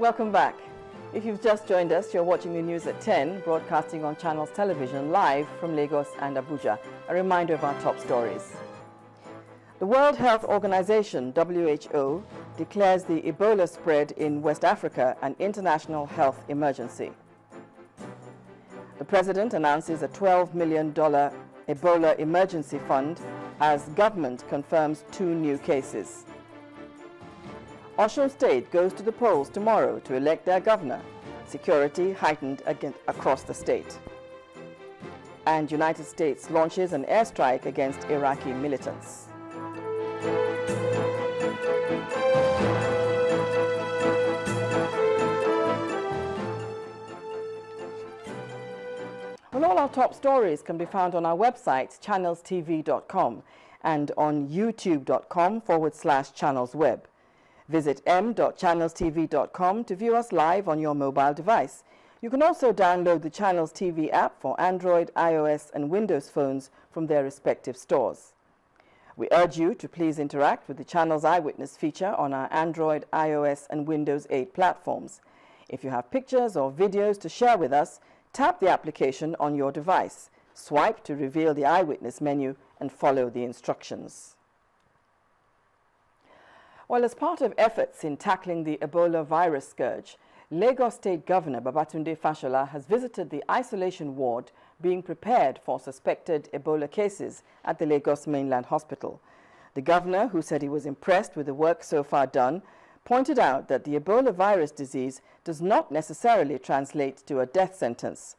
Welcome back. If you've just joined us, you're watching the news at 10, broadcasting on Channels Television live from Lagos and Abuja. A reminder of our top stories. The World Health Organization, W.H.O, declares the Ebola spread in West Africa an international health emergency. The President announces a $12 million Ebola emergency fund as government confirms 2 new cases. Osun State goes to the polls tomorrow to elect their governor. Security heightened across the state. And United States launches an airstrike against Iraqi militants. Well, all our top stories can be found on our website, channelstv.com, and on youtube.com/channelsweb. Visit m.channelstv.com to view us live on your mobile device. You can also download the Channels TV app for Android, iOS, and Windows phones from their respective stores. We urge you to please interact with the Channels Eyewitness feature on our Android, iOS, and Windows 8 platforms. If you have pictures or videos to share with us, tap the application on your device, swipe to reveal the Eyewitness menu, and follow the instructions. Well, as part of efforts in tackling the Ebola virus scourge, Lagos State Governor Babatunde Fashola has visited the isolation ward being prepared for suspected Ebola cases at the Lagos Mainland Hospital. The governor, who said he was impressed with the work so far done, pointed out that the Ebola virus disease does not necessarily translate to a death sentence.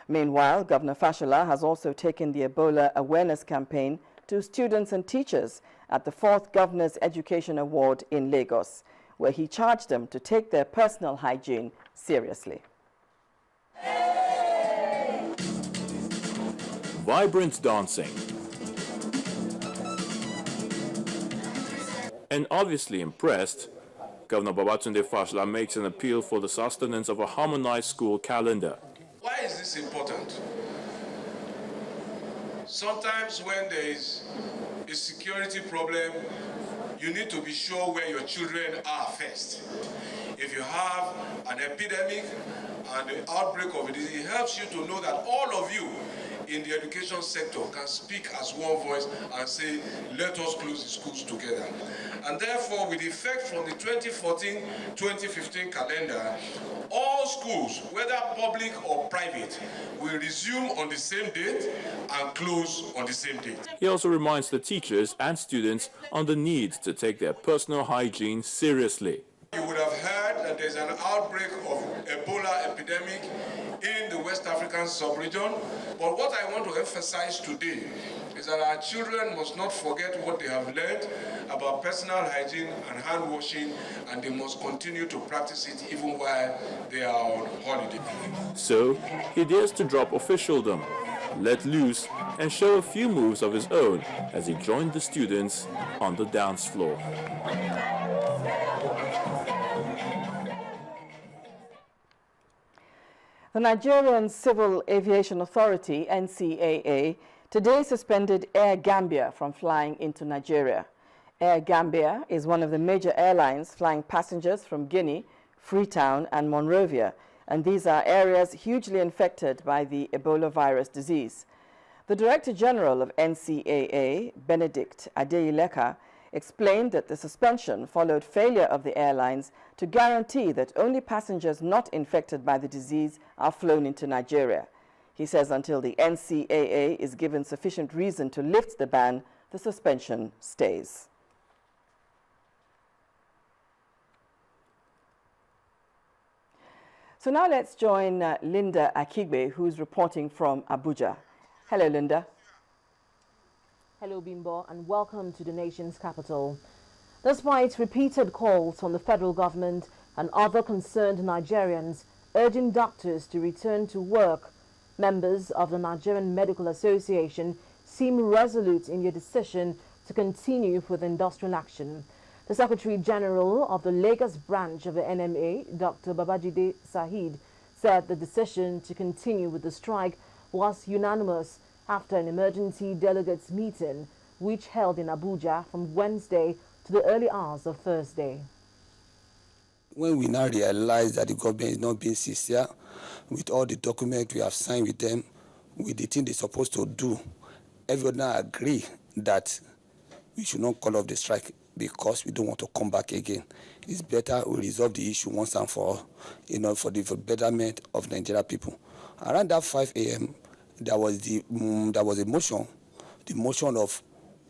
Meanwhile, Governor Fashola has also taken the Ebola awareness campaign to students and teachers at the 4th Governor's Education Award in Lagos, where he charged them to take their personal hygiene seriously. Vibrant dancing. And obviously impressed, Governor Babatunde Fashola makes an appeal for the sustenance of a harmonized school calendar. Why is this important? Sometimes when there is a security problem, you need to be sure where your children are first. If you have an epidemic and an outbreak of it, it helps you to know that all of you in the education sector can speak as one voice and say, let us close the schools together. And therefore, with effect from the 2014-2015 calendar, all schools, whether public or private, will resume on the same date and close on the same date. He also reminds the teachers and students on the need to take their personal hygiene seriously. You would have heard that there's an outbreak of Ebola epidemic in the West African sub-region. But what I want to emphasize today is that our children must not forget what they have learned about personal hygiene and hand washing, and they must continue to practice it even while they are on holiday. So, he dares to drop officialdom, let loose, and show a few moves of his own as he joined the students on the dance floor. The Nigerian Civil Aviation Authority, NCAA, today suspended Air Gambia from flying into Nigeria. Air Gambia is one of the major airlines flying passengers from Guinea, Freetown, and Monrovia, and these are areas hugely infected by the Ebola virus disease. The Director General of NCAA, Benedict Adeyileka, explained that the suspension followed failure of the airlines to guarantee that only passengers not infected by the disease are flown into Nigeria. He says until the NCAA is given sufficient reason to lift the ban, the suspension stays. So now let's join Linda Akigbe, who's reporting from Abuja. Hello, Linda. Hello, Bimbo, and welcome to the nation's capital. Despite repeated calls from the federal government and other concerned Nigerians urging doctors to return to work, members of the Nigerian Medical Association seem resolute in their decision to continue with industrial action. The Secretary General of the Lagos branch of the NMA, Dr. Babajide Saheed, said the decision to continue with the strike was unanimous after an emergency delegates meeting which held in Abuja from Wednesday to the early hours of Thursday. When we now realize that the government is not being sincere with all the documents we have signed with them, with the thing they're supposed to do, everyone now agree that we should not call off the strike because we don't want to come back again. It's better we resolve the issue once and for all, for the betterment of Nigeria people. Around that 5 a.m., there was a motion, the motion of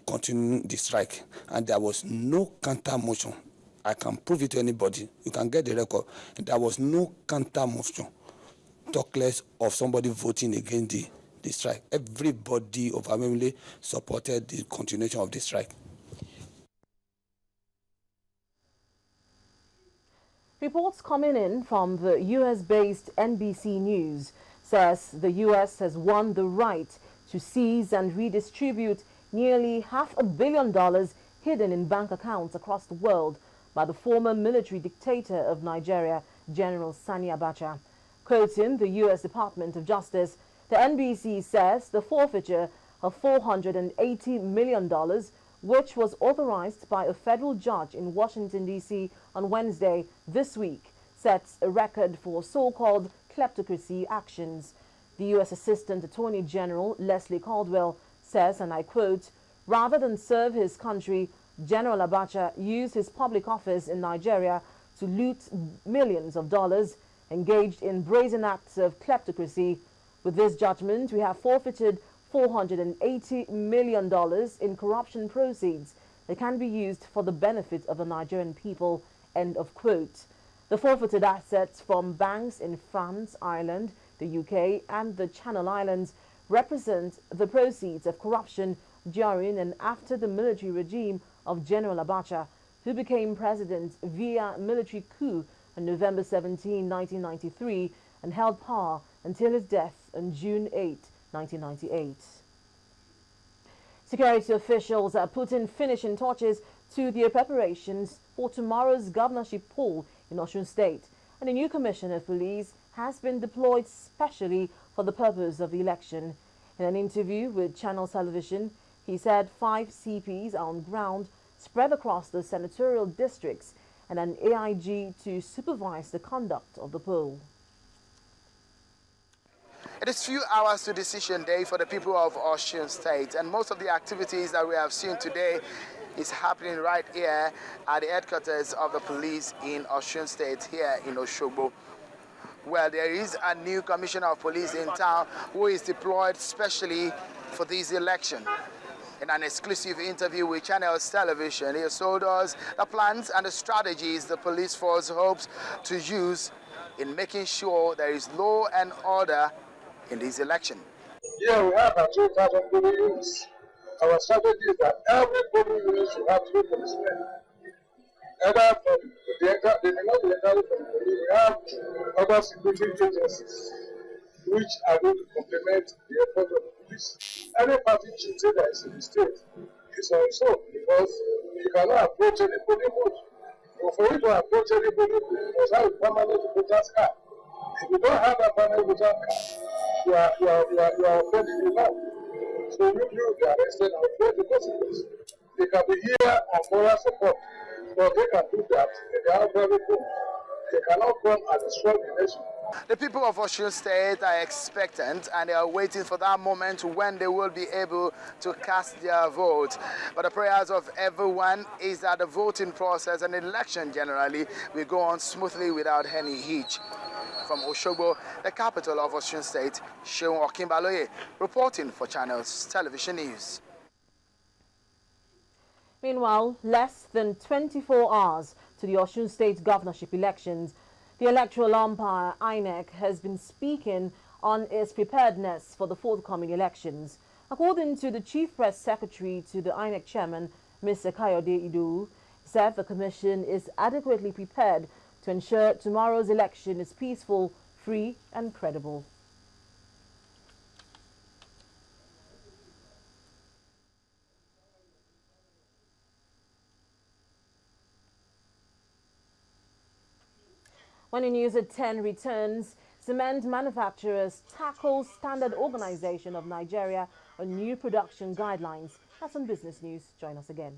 continuing the strike, and there was no counter motion. I can prove it to anybody. You can get the record. There was no counter motion, talk less of somebody voting against the strike. Everybody overwhelmingly supported the continuation of the strike. Reports coming in from the US-based NBC News says the US has won the right to seize and redistribute nearly $500 million hidden in bank accounts across the world by the former military dictator of Nigeria, General Sani Abacha. Quoting the U.S. Department of Justice, the NBC says the forfeiture of $480 million, which was authorized by a federal judge in Washington, D.C. on Wednesday this week, sets a record for so-called kleptocracy actions. The U.S. Assistant Attorney General Leslie Caldwell says, and I quote, "Rather than serve his country, General Abacha used his public office in Nigeria to loot millions of dollars, engaged in brazen acts of kleptocracy. With this judgment, we have forfeited $480 million in corruption proceeds that can be used for the benefit of the Nigerian people," end of quote. The forfeited assets from banks in France, Ireland, the UK and the Channel Islands represent the proceeds of corruption during and after the military regime of General Abacha, who became president via military coup on November 17, 1993, and held power until his death on June 8, 1998. Security officials are putting finishing touches to their preparations for tomorrow's governorship poll in Osun State, and a new commissioner of police has been deployed specially for the purpose of the election. In an interview with Channel Television, he said 5 CPs are on ground spread across the senatorial districts and an AIG to supervise the conduct of the poll. It is few hours to decision day for the people of Osun State, and most of the activities that we have seen today is happening right here at the headquarters of the police in Osun State here in Osogbo. Well, there is a new commissioner of police in town who is deployed specially for this election. In an exclusive interview with Channel Television, he told us the plans and the strategies the police force hopes to use in making sure there is law and order in this election. Here we have a 2,000 polling units. Our strategy is that every polling unit should have 2 policemen. Either from they may not be entirely from the police. We have other security agencies which are going to complement the effort of the police. Any party cheating that is in the state is also because you cannot approach any polling booth. But for you to approach any polling booth, you must have a permanent voter's card. If you don't have a permanent voter's card, you are offending the law. So you be arrested and offend the consequence. They can be here on moral support, but they can do that in their own private home. They cannot come and destroy the nation. The people of Osun State are expectant and they are waiting for that moment when they will be able to cast their vote. But the prayers of everyone is that the voting process and election generally will go on smoothly without any hitch. From Osogbo, the capital of Osun State, Seun Okinbaloye, reporting for Channels Television News. Meanwhile, less than 24 hours to the Osun State governorship elections, the electoral umpire, INEC, has been speaking on its preparedness for the forthcoming elections. According to the Chief Press Secretary to the INEC chairman, Mr. Kayode Idowu, said the commission is adequately prepared to ensure tomorrow's election is peaceful, free and credible. When News at 10 returns, cement manufacturers tackle Standard Organization of Nigeria on new production guidelines. That's on Business News. Join us again.